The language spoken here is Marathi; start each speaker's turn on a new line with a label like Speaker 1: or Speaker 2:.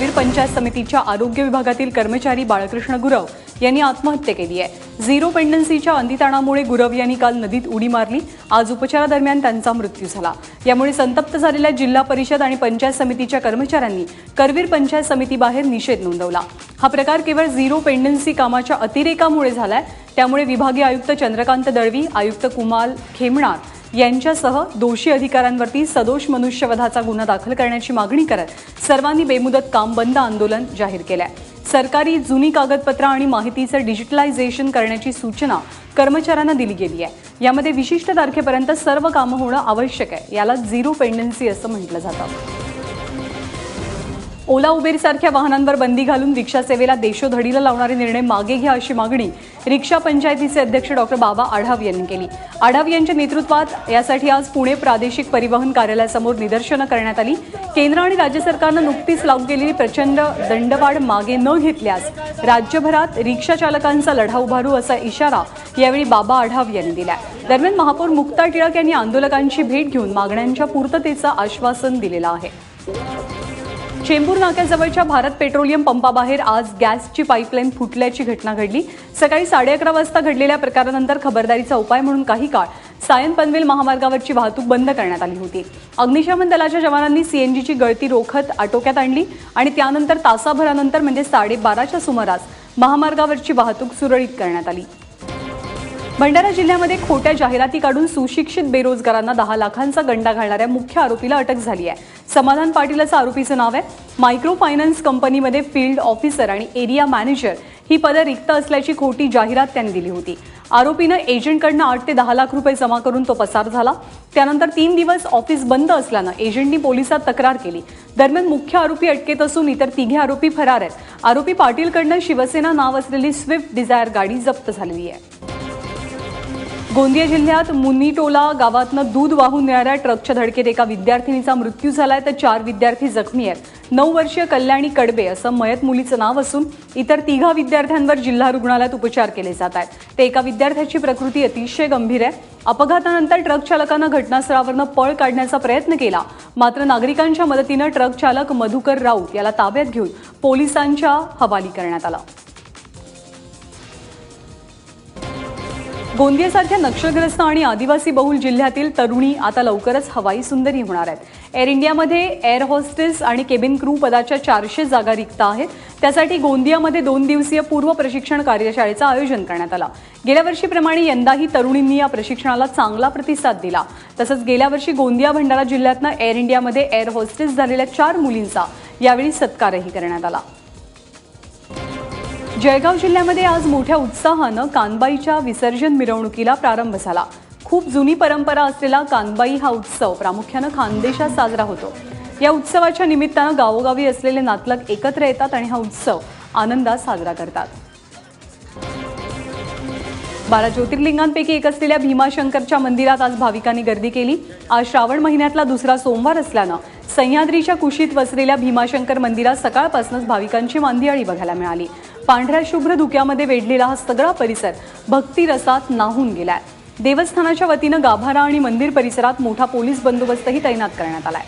Speaker 1: करवीर पंचायत समितीच्या आरोग्य विभागातील कर्मचारी बाळकृष्ण गुरव यांनी आत्महत्या केली आहे। झिरो पेंडन्सीच्या अंतिताणामुळे गुरव यांनी काल नदीत उडी मारली। आज उपचारादरम्यान त्यांचा मृत्यू झाला। यामुळे संतप्त झालेल्या जिल्हा परिषद आणि पंचायत समितीच्या कर्मचाऱ्यांनी करवीर पंचायत समितीबाहेर निषेध नोंदवला। हा प्रकार केवळ झिरो पेंडन्सी कामाच्या अतिरेकामुळे झालाय। त्यामुळे विभागीय आयुक्त चंद्रकांत दळवी, आयुक्त कुमाल खेमणार यांच्यासह दोषी अधिकाऱ्यांवरती सदोष मनुष्यवधाचा गुन्हा दाखल करण्याची मागणी करत सर्वांनी बेमुदत काम बंद आंदोलन जाहीर केलंय। सरकारी जुनी कागदपत्र आणि माहितीचं डिजिटलायझेशन करण्याची सूचना कर्मचाऱ्यांना दिली गेली आहे। यामध्ये विशिष्ट तारखेपर्यंत सर्व कामं होणं आवश्यक आहे। याला झिरो पेंडन्सी असं म्हटलं जातं। ओला उबेर सारख्या वाहनांवर बंदी घालून रिक्षा सेवेला देशोधडीला लावणारे निर्णय मागे घ्या अशी मागणी रिक्षा पंचायतीचे अध्यक्ष डॉक्टर बाबा आढाव यांनी केली। आढाव यांच्या नेतृत्वात यासाठी आज पुणे प्रादेशिक परिवहन कार्यालयासमोर निदर्शनं करण्यात आली। केंद्र आणि राज्य सरकारनं नुकतीच लागू केलेली प्रचंड दंडवाढ मागे न घेतल्यास राज्यभरात रिक्षा चालकांचा लढा उभारू असा इशारा यावेळी बाबा आढाव यांनी दिला। दरम्यान महापौर मुक्ता टिळक यांनी आंदोलकांची भेट घेऊन मागण्यांच्या पूर्ततेचं आश्वासन दिलेलं आहे। चेंबूर नाक्याजवळच्या भारत पेट्रोलियम पंपाबाहेर आज गॅसची पाईपलाईन फुटल्याची घटना घडली। सकाळी 11:30 वाजता घडलेल्या प्रकारानंतर खबरदारीचा उपाय म्हणून काही काळ सायन पनवेल महामार्गावरची वाहतूक बंद करण्यात आली होती। अग्निशमन दलाच्या जवानांनी सीएनजीची गळती रोखत आटोक्यात आणली आणि त्यानंतर तासाभरानंतर म्हणजे 12:30च्या सुमारास महामार्गावरची वाहतूक सुरळीत करण्यात आली। भंडारा जिल्ह्यामध्ये खोट्या जाहिराती काढून सुशिक्षित बेरोजगारांना 10 लाखांचा गंडा घालणाऱ्या मुख्य आरोपीला अटक झाली आहे। समाधान पाटील असं आरोपीचं नाव आहे। मायक्रो फायनान्स कंपनीमध्ये फील्ड ऑफिसर आणि एरिया मॅनेजर ही पदं रिक्त असल्याची खोटी जाहिरात त्यांनी दिली होती। आरोपीनं एजंटकडनं 8 ते 10 लाख रुपये जमा करून तो पसार झाला। त्यानंतर 3 दिवस ऑफिस बंद असल्यानं एजंटनी पोलिसात तक्रार केली। दरम्यान मुख्य आरोपी अटकेत असून इतर 3 आरोपी फरार आहेत। आरोपी पाटीलकडनं शिवसेना नाव असलेली स्विफ्ट डिझायर गाडी जप्त झालेली आहे। गोंदिया जिल्ह्यात मुनीटोला गावातनं दूध वाहून नेणाऱ्या ट्रकच्या धडकेत एका विद्यार्थिनीचा मृत्यू झालाय तर 4 विद्यार्थी जखमी आहेत। 9 वर्षीय कल्याणी कडबे असं मयत मुलीचं नाव असून इतर 3 विद्यार्थ्यांवर जिल्हा रुग्णालयात उपचार केले जात आहेत। ते एका विद्यार्थ्याची प्रकृती अतिशय गंभीर आहे। अपघातानंतर ट्रक चालकानं घटनास्थळावरनं पळ काढण्याचा प्रयत्न केला, मात्र नागरिकांच्या मदतीनं ट्रक चालक मधुकर राऊत याला ताब्यात घेऊन पोलिसांच्या हवाली करण्यात आला। गोंदियासारख्या नक्षलग्रस्त आणि आदिवासी बहुल जिल्ह्यातील तरुणी आता लवकरच हवाई सुंदरी होणार आहेत। एअर इंडियामध्ये एअर होस्टेस आणि केबिन क्रू पदाच्या 400 जागा रिक्त आहेत। त्यासाठी गोंदियामध्ये 2 दिवसीय पूर्व प्रशिक्षण कार्यशाळेचं आयोजन करण्यात आलं। गेल्या वर्षीप्रमाणे यंदाही तरुणींनी या प्रशिक्षणाला चांगला प्रतिसाद दिला। तसंच गेल्या वर्षी गोंदिया भंडारा जिल्ह्यातनं एअर इंडियामध्ये एअर होस्टेस झालेल्या 4 मुलींचा यावेळी सत्कारही करण्यात आला। जळगाव जिल्ह्यामध्ये आज मोठ्या उत्साहानं कानबाईच्या विसर्जन मिरवणुकीला प्रारंभ झाला। खूप जुनी परंपरा असलेला कानबाई हा उत्सव प्रामुख्यानं खानदेशात साजरा होतो। या उत्सवाच्या निमित्तानं गावोगावी असलेले नातलग एकत्र येतात आणि हा उत्सव आनंदात साजरा करतात। 12 ज्योतिर्लिंगांपैकी एक असलेल्या भीमाशंकरच्या मंदिरात आज भाविकांनी गर्दी केली। आज श्रावण महिन्यातला दुसरा सोमवार असल्यानं सह्याद्रीच्या कुशीत वसलेल्या भीमाशंकर मंदिरात सकाळपासूनच भाविकांची मांदियाळी बघायला मिळाली। पांढऱ्या शुभ्र धुक्यामध्ये वेढलेला हा सगळा परिसर भक्तिरसात न्हाऊन गेलाय। देवस्थानाच्या वतीनं गाभारा आणि मंदिर परिसरात मोठा पोलीस बंदोबस्तही तैनात करण्यात आलाय।